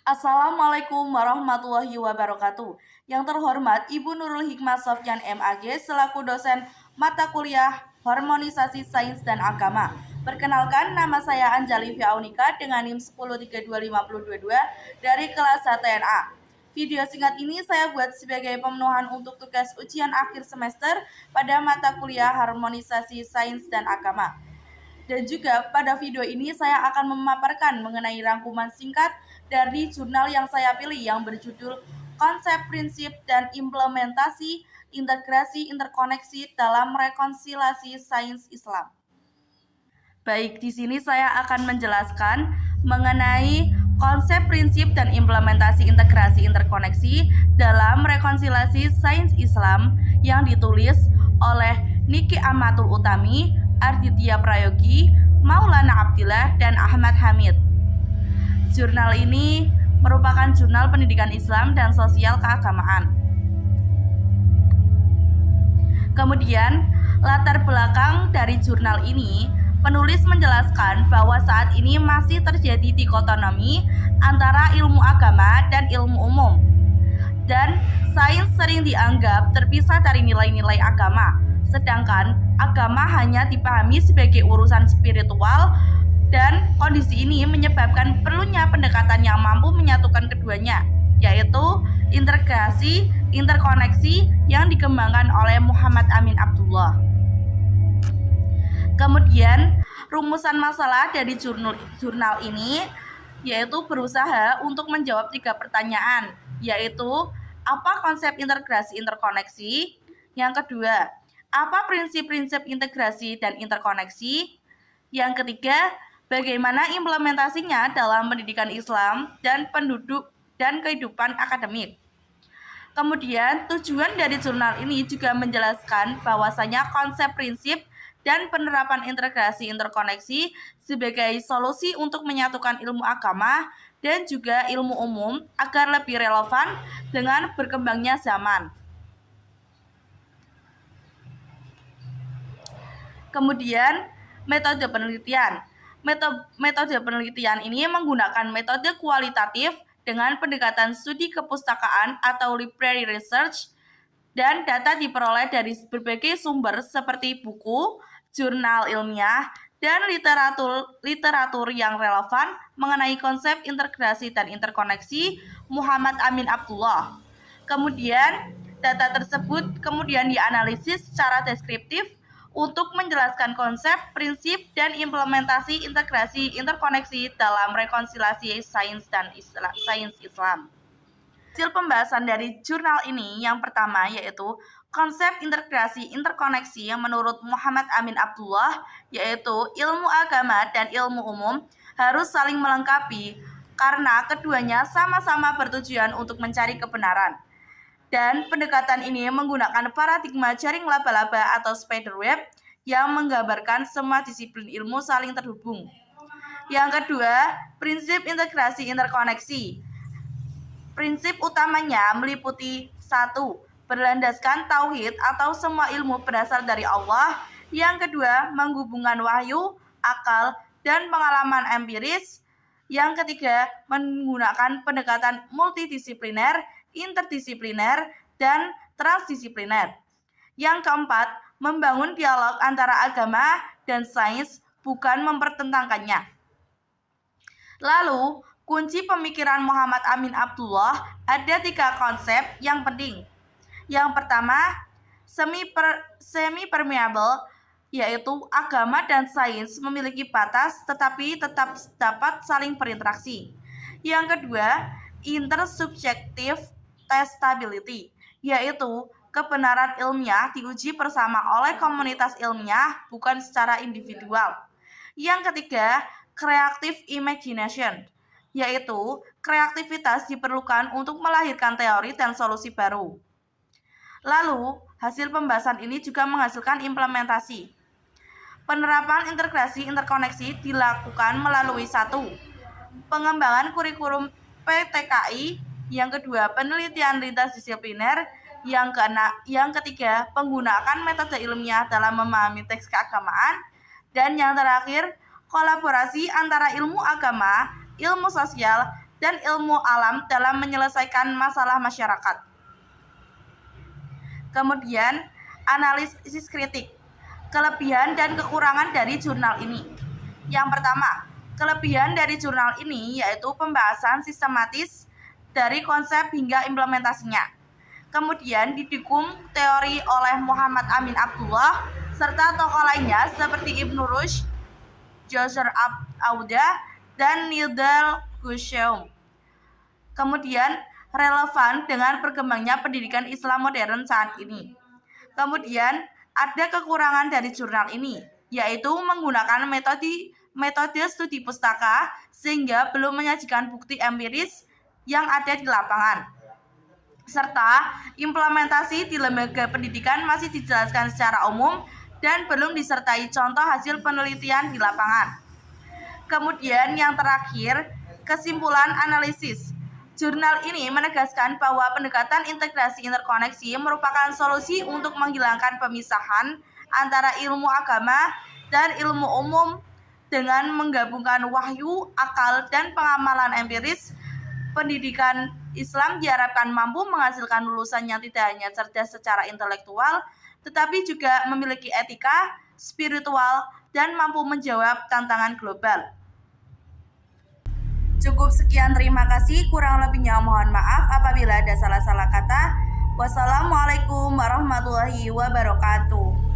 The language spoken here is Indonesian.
Assalamualaikum warahmatullahi wabarakatuh. Yang terhormat Ibu Nurul Hikmah Sofyan MAG selaku dosen mata kuliah Harmonisasi Sains dan Agama. Perkenalkan, nama saya Anjali Fiaunika dengan NIM 1032522 dari kelas HTNA. Video singkat ini saya buat sebagai pemenuhan untuk tugas ujian akhir semester pada mata kuliah Harmonisasi Sains dan Agama. Dan juga pada video ini saya akan memaparkan mengenai rangkuman singkat dari jurnal yang saya pilih yang berjudul Konsep, Prinsip, dan Implementasi Integrasi Interkoneksi dalam Rekonsiliasi Sains Islam. Baik, di sini saya akan menjelaskan mengenai konsep, prinsip, dan implementasi integrasi interkoneksi dalam rekonsiliasi sains Islam yang ditulis oleh Niki Amatul Utami, Arditya Prayogi, Maulana Abdillah, dan Ahmad Hamid. Jurnal ini merupakan jurnal pendidikan Islam dan sosial keagamaan. Kemudian, latar belakang dari jurnal ini, penulis menjelaskan bahwa saat ini masih terjadi dikotomi antara ilmu agama dan ilmu umum. Dan sains sering dianggap terpisah dari nilai-nilai agama, sedangkan agama hanya dipahami sebagai urusan spiritual, dan kondisi ini menyebabkan perlunya pendekatan yang mampu menyatukan keduanya, yaitu integrasi interkoneksi yang dikembangkan oleh Muhammad Amin Abdullah. Kemudian, rumusan masalah dari jurnal ini yaitu berusaha untuk menjawab 3 pertanyaan, yaitu apa konsep integrasi interkoneksi? Yang kedua, apa prinsip-prinsip integrasi dan interkoneksi? Yang ketiga, bagaimana implementasinya dalam pendidikan Islam dan penduduk dan kehidupan akademik? Kemudian, tujuan dari jurnal ini juga menjelaskan bahwasanya konsep, prinsip, dan penerapan integrasi interkoneksi sebagai solusi untuk menyatukan ilmu agama dan juga ilmu umum agar lebih relevan dengan berkembangnya zaman. Kemudian, metode penelitian. Metode penelitian ini menggunakan metode kualitatif dengan pendekatan studi kepustakaan atau library research, dan data diperoleh dari berbagai sumber seperti buku, jurnal ilmiah, dan literatur yang relevan mengenai konsep integrasi dan interkoneksi Muhammad Amin Abdullah. Kemudian, data tersebut kemudian dianalisis secara deskriptif untuk menjelaskan konsep, prinsip, dan implementasi integrasi interkoneksi dalam rekonsiliasi sains dan sains Islam. Hasil pembahasan dari jurnal ini yang pertama yaitu konsep integrasi interkoneksi yang menurut Muhammad Amin Abdullah, yaitu ilmu agama dan ilmu umum harus saling melengkapi karena keduanya sama-sama bertujuan untuk mencari kebenaran. Dan pendekatan ini menggunakan paradigma jaring laba-laba atau spider web yang menggambarkan semua disiplin ilmu saling terhubung. Yang kedua, prinsip integrasi interkoneksi. Prinsip utamanya meliputi 1. Berlandaskan tauhid atau semua ilmu berasal dari Allah. Yang kedua, menghubungkan wahyu, akal, dan pengalaman empiris. Yang ketiga, menggunakan pendekatan multidisipliner, interdisipliner, dan transdisipliner. Yang keempat, membangun dialog antara agama dan sains, bukan mempertentangkannya. Lalu, kunci pemikiran Muhammad Amin Abdullah ada 3 konsep yang penting. Yang pertama, semi-permeable, yaitu agama dan sains memiliki batas tetapi tetap dapat saling berinteraksi. Yang kedua, intersubjective testability, yaitu kebenaran ilmiah diuji bersama oleh komunitas ilmiah, bukan secara individual. Yang ketiga, creative imagination, yaitu kreativitas diperlukan untuk melahirkan teori dan solusi baru. Lalu, hasil pembahasan ini juga menghasilkan implementasi. Penerapan integrasi interkoneksi dilakukan melalui 1. Pengembangan kurikulum PTKI. Yang kedua, penelitian lintas disipliner. Yang ketiga, penggunaan metode ilmiah dalam memahami teks keagamaan. Dan yang terakhir, kolaborasi antara ilmu agama, ilmu sosial, dan ilmu alam dalam menyelesaikan masalah masyarakat. Kemudian, analisis kritik. Kelebihan dan kekurangan dari jurnal ini. Yang pertama, kelebihan dari jurnal ini yaitu pembahasan sistematis dari konsep hingga implementasinya. Kemudian didukung teori oleh Muhammad Amin Abdullah serta tokoh lainnya seperti Ibnu Rushd, Joseph Auda, dan Nidal Qushaym. Kemudian relevan dengan berkembangnya pendidikan Islam modern saat ini. Kemudian ada kekurangan dari jurnal ini, yaitu menggunakan metode studi pustaka sehingga belum menyajikan bukti empiris yang ada di lapangan. Serta implementasi di lembaga pendidikan masih dijelaskan secara umum dan belum disertai contoh hasil penelitian di lapangan. Kemudian yang terakhir, kesimpulan analisis. Jurnal ini menegaskan bahwa pendekatan integrasi interkoneksi merupakan solusi untuk menghilangkan pemisahan antara ilmu agama dan ilmu umum dengan menggabungkan wahyu, akal, dan pengamalan empiris. Pendidikan Islam diharapkan mampu menghasilkan lulusan yang tidak hanya cerdas secara intelektual, tetapi juga memiliki etika, spiritual, dan mampu menjawab tantangan global. Cukup sekian, terima kasih. Kurang lebihnya mohon maaf apabila ada salah-salah kata. Wassalamualaikum warahmatullahi wabarakatuh.